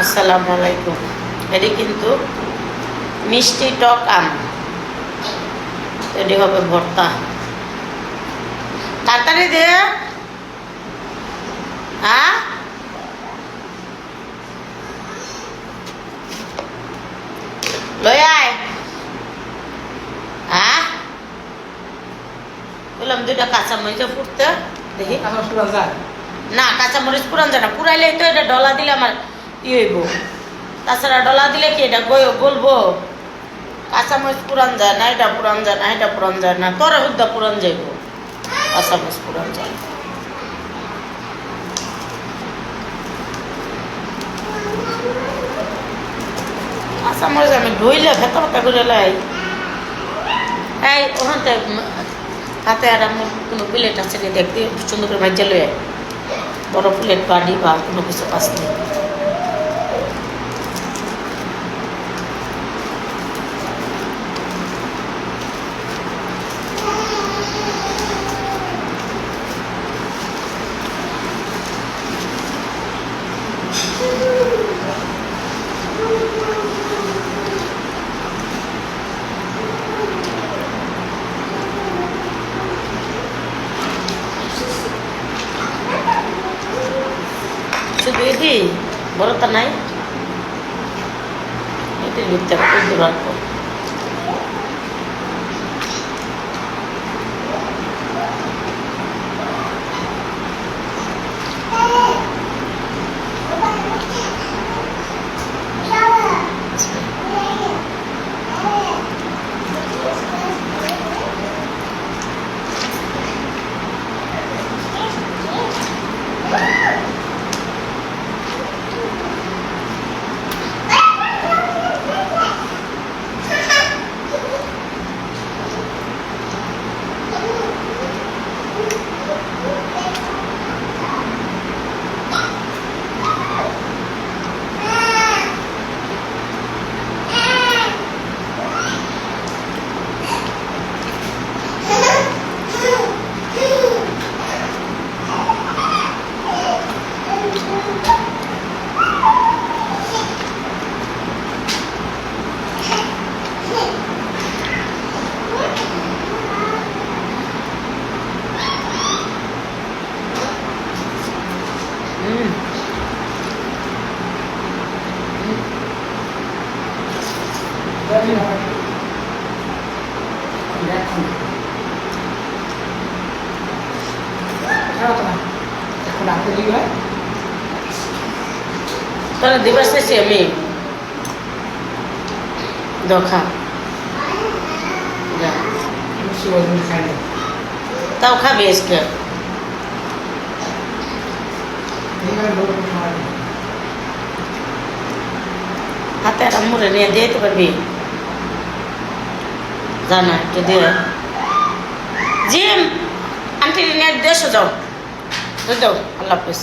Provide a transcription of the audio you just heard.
আসসালামু আলাইকুম। এটি কিন্তু মিষ্টি টক আম, এটি হবে ভর্তা। তাড়াতাড়ি দে। হ্যাঁ, লই আয়। হ্যাঁ, বললাম দুইটা কাঁচামরিচ ফুটতে দেখি। না, কাঁচামরিচ পুরান যায় না, পুরাইলে তো এটা ডলা দিলে আমার ই হইব। তাছাড়া ডলা দিলে কি এটা গলবো? কাঁচামরিচ পুরান যায় না, এটা পুরান যায় না, এটা পুরান যায় না, তোর হুদ্দা পুরান যাইব, কাঁচামরিচ পুরান যায়। কাঁচামরিচ আমি ধুইলে ভেতা ভেতা করে লাই। এই ওখান থেকে হাতে আর আমার কোনো প্লেট আছে নি দেখতে, সুন্দর করে ভাজ্যা লই আয়। বড় প্লেট বাড়ি বা কোনো কিছু পাস নেই। শুধু এটি বড়টা নাই, এটির ভিতরে উদ্দুর রাখবো। তোরা দিবস পেয়েছি আমি দখা তাও খাবি আজকে। হাতে আর মুড়ে নিয়ে দিয়ে দিতে পারবি, জানা একটু দিয়ে। জিম আন্টি নিয়ে দেশে যাও, যাও, আল্লাহ হাফেজ।